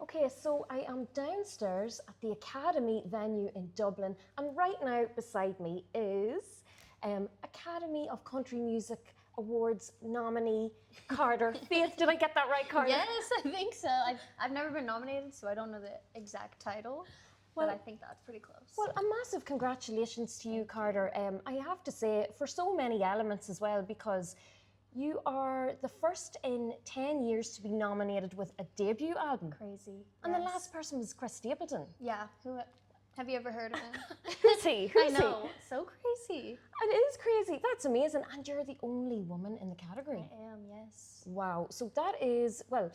Okay, so I am downstairs at the Academy venue in Dublin, and right now beside me is Academy of Country Music Awards nominee Carter Faith. Did I get that right, Carter? Yes, I think so. I've never been nominated, so I don't know the exact title, but I think that's pretty close. Well, a massive congratulations to you, Carter. I have to say, for so many elements as well, because you are the first in 10 years to be nominated with a debut album. Crazy. And the last person was Chris Stapleton. Yeah. Have you ever heard of him? Who's he? I know. So crazy. It is crazy. That's amazing. And you're the only woman in the category. I am, yes. Wow. So that is, well,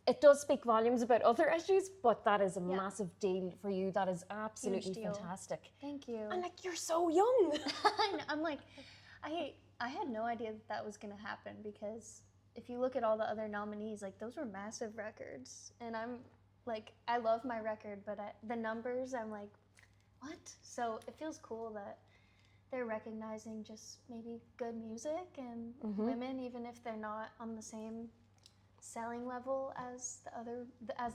it does speak volumes about other issues, but that is a massive deal for you. That is absolutely fantastic. Thank you. And like, you're so young. I know, I'm like, I had no idea that was going to happen, because if you look at all the other nominees, like those were massive records. And I'm like, I love my record, but the numbers, I'm like, what? So it feels cool that they're recognizing just maybe good music and women, even if they're not on the same selling level as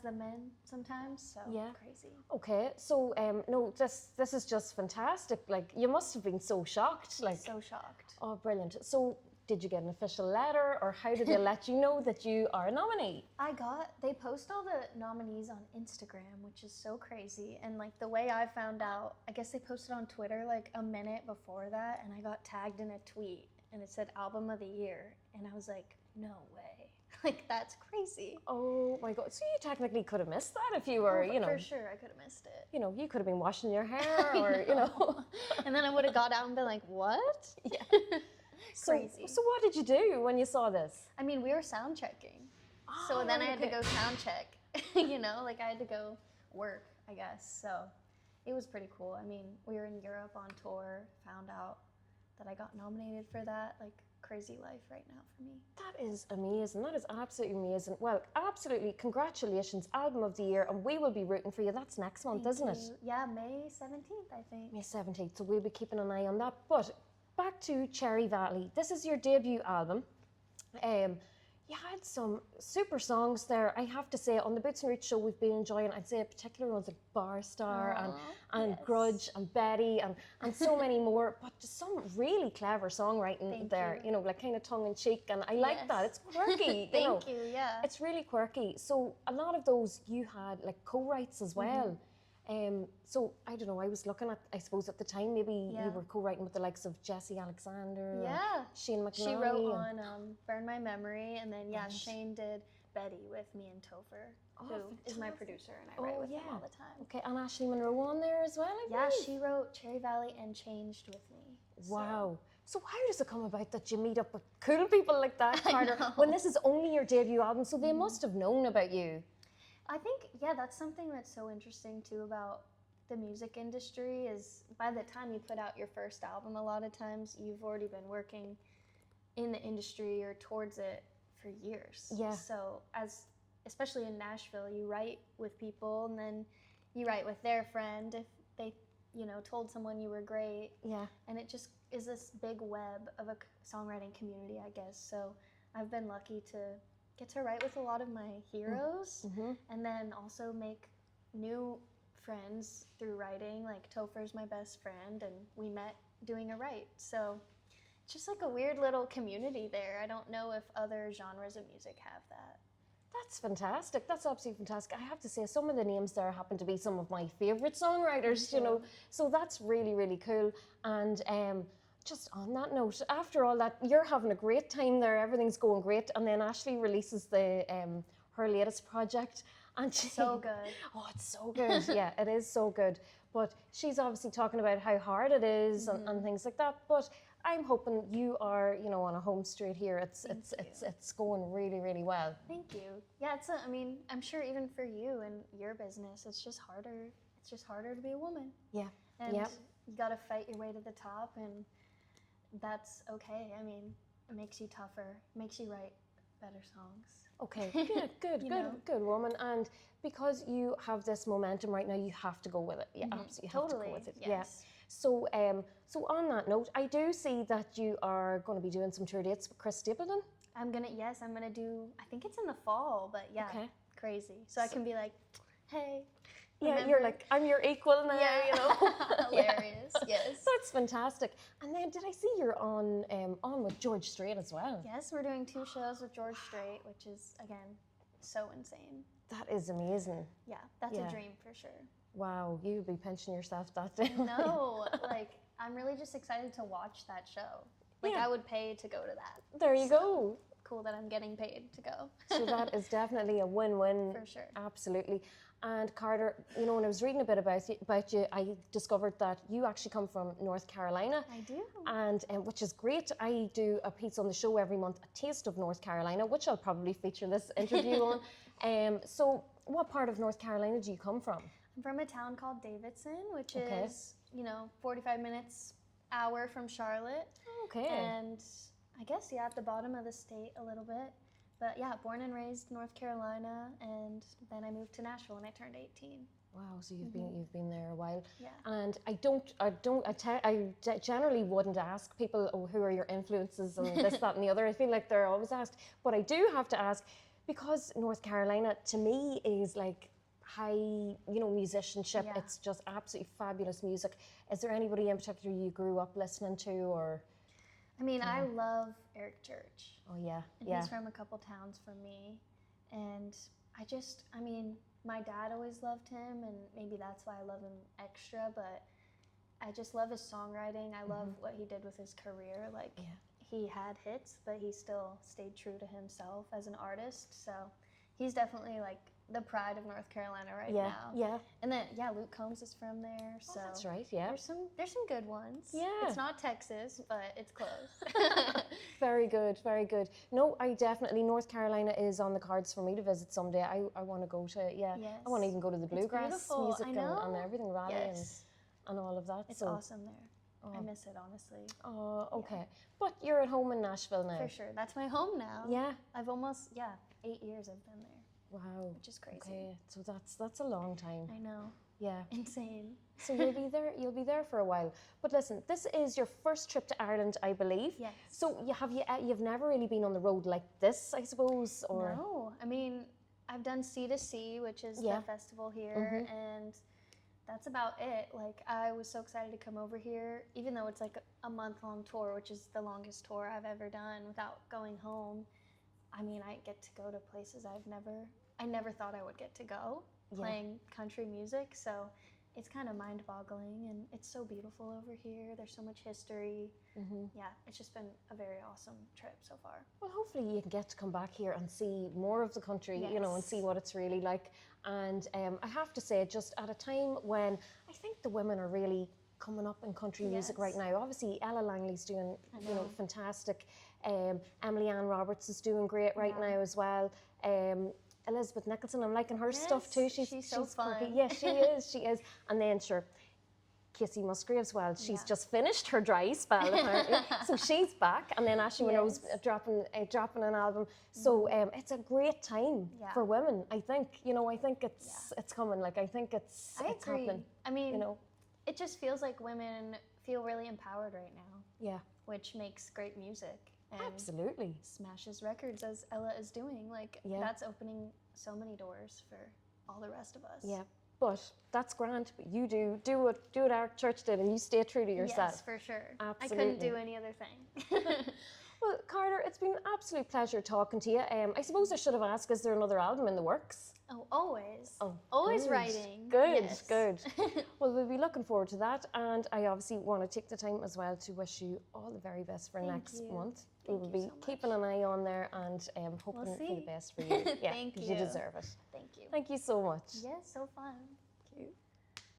the men sometimes. So crazy. Okay, so no, this is just fantastic. Like, you must have been so shocked. Like, so shocked. Oh, brilliant. So did you get an official letter, or how did they let you know that you are a nominee? They post all the nominees on Instagram, which is so crazy. And like the way I found out, I guess they posted on Twitter like a minute before that, and I got tagged in a tweet and it said Album of the Year. And I was like, no way. Like, that's crazy. Oh my God. So you technically could have missed that if you were, For sure, I could have missed it. You know, you could have been washing your hair or, And then I would have got out and been like, what? Yeah. Crazy. So what did you do when you saw this? I mean, we were sound checking. So then I had to go sound check, like I had to go work, I guess. So it was pretty cool. I mean, we were in Europe on tour, found out that I got nominated for that, like crazy life right now for me. That is amazing. That is absolutely amazing. Well, absolutely, congratulations, Album of the Year, and we will be rooting for you. That's next month, isn't it? Yeah, May 17th, I think. May 17th, so we'll be keeping an eye on that. But back to Cherry Valley. This is your debut album. You had some super songs there. I have to say, on the Boots and Roots show, we've been enjoying, I'd say, particular ones like Bar Star and Grudge and Betty and so many more. But just some really clever songwriting there, like kind of tongue in cheek. And I like that. It's quirky. Thank you, yeah. It's really quirky. So a lot of those you had like co-writes as well. So I don't know, I was looking at, I suppose at the time, maybe you were co-writing with the likes of Jesse Alexander, Shane McNally. She wrote on Burn My Memory, and then Shane did Betty with me and Topher, who is my producer, and I write with him all the time. Okay, and Ashley Monroe on there as well, I Yeah, believe? she wrote Cherry Valley and Changed with me. Wow. So how does it come about that you meet up with cool people like that, Carter, when this is only your debut album, so they must have known about you? I think, that's something that's so interesting too about the music industry is by the time you put out your first album, a lot of times you've already been working in the industry or towards it for years. Yeah. So especially in Nashville, you write with people and then you write with their friend if they, told someone you were great. Yeah. And it just is this big web of a songwriting community, I guess. So I've been lucky to get to write with a lot of my heroes and then also make new friends through writing. Like Topher's my best friend and we met doing a write. So it's just like a weird little community there. I don't know if other genres of music have that. That's fantastic. That's absolutely fantastic. I have to say, some of the names there happen to be some of my favorite songwriters, so that's really, really cool. And just on that note, after all that, you're having a great time there, everything's going great, and then Ashley releases her latest project. And So good. Oh, it's so good. Yeah, it is so good. But she's obviously talking about how hard it is and things like that. But I'm hoping you are, on a home straight here. It's going really, really well. Thank you. Yeah, I'm sure even for you and your business, it's just harder. It's just harder to be a woman. Yeah. And you got to fight your way to the top, and that's okay. I mean, it makes you tougher, makes you write better songs. Okay, good woman. And because you have this momentum right now, you have to go with it. You absolutely have to go with it. Yes. Yeah. So, so on that note, I do see that you are going to be doing some tour dates with Chris Stapleton. I'm gonna do, I think it's in the fall, but yeah, crazy. So I can be like, hey. Yeah, remember? you're like, I'm your equal now, you know. Hilarious, yes. That's fantastic. And then did I see you're on with George Strait as well? Yes, we're doing 2 shows with George Strait, which is, again, so insane. That is amazing. Yeah, that's Yeah. a dream for sure. Wow, you'd be pinching yourself that day. No, like, I'm really just excited to watch that show. Like, Yeah. I would pay to go to that. There you go. Cool that I'm getting paid to go. So that is definitely a win-win. For sure. Absolutely. And Carter, you know, when I was reading a bit about you, I discovered that you actually come from North Carolina. I do. And which is great. I do a piece on the show every month, A Taste of North Carolina, which I'll probably feature this interview on. So what part of North Carolina do you come from? I'm from a town called Davidson, which Okay. is, 45 minutes, hour from Charlotte. Okay. And I guess, at the bottom of the state a little bit. But yeah, born and raised North Carolina, and then I moved to Nashville when I turned 18. Wow, so you've been there a while. Yeah. And I generally wouldn't ask people, oh, who are your influences and this, that, and the other. I feel like they're always asked, but I do have to ask because North Carolina to me is like high, musicianship. Yeah. It's just absolutely fabulous music. Is there anybody in particular you grew up listening to, or? I mean, I love Eric Church. Oh yeah, And yeah. he's from a couple towns from me. And my dad always loved him, and maybe that's why I love him extra, but I just love his songwriting. I love what he did with his career. Like, he had hits, but he still stayed true to himself as an artist. So he's definitely like the pride of North Carolina right now. Yeah. And then, Luke Combs is from there. So That's right. Yeah. there's some good ones. Yeah. It's not Texas, but it's close. Very good, very good. No, North Carolina is on the cards for me to visit someday. I want to go to, Yes. I want to even go to the bluegrass beautiful. music I and know. everything, rally Yes. and all of that. It's so, awesome there. I miss it, honestly. Oh, okay. But you're at home in Nashville now. For sure. That's my home now. Yeah. I've almost, 8 years I've been there, Wow. which is crazy. Okay, so that's a long time. I know. Yeah. Insane. So you'll be there for a while. But listen, this is your first trip to Ireland, I believe. Yes. So you've never really been on the road like this, I suppose, or No. I mean, I've done C2C, which is Yeah. the festival here, and that's about it. Like, I was so excited to come over here, even though it's like a month-long tour, which is the longest tour I've ever done without going home. I mean, I get to go to places I never thought I would get to go, playing country music. So it's kind of mind-boggling, and it's so beautiful over here. There's so much history. Yeah, it's just been a very awesome trip so far. Well, hopefully you can get to come back here and see more of the country, and Yes. see what it's really like. And I have to say, just at a time when I think the women are really coming up in country music right Yes. now. Obviously, Ella Langley's doing, know. fantastic. Emily Ann Roberts is doing great right now as well. Elizabeth Nicholson, I'm liking her stuff too. Yes, she's so quirky. fun. Yeah, she is. She is. And then sure. Casey Musgraves, well, she's just finished her dry spell apparently, so she's back, and then Ashley Minogue's dropping an album. So it's a great time for women. I think it's coming. Like I think it's agree. happening. I mean, it just feels like women feel really empowered right now. Yeah, which makes great music. And absolutely. smashes records as Ella is doing. Like that's opening so many doors for all the rest of us. Yeah. But that's grand. But you do what Eric Church did, and you stay true to yourself. Yes, for sure. Absolutely. I couldn't do any other thing. Well, Carter, it's been an absolute pleasure talking to you. I suppose I should have asked, is there another album in the works? Oh, always. Oh, always good. writing. Good, Yes. good. Well, we'll be looking forward to that, and I obviously want to take the time as well to wish you all the very best for Thank next you. month. Thank we will you be so much. keeping an eye on there and hoping for the see. best for you. Yeah, Thank 'cause you. you deserve it. Thank you. Thank you so much. Yes, so fun. Thank you.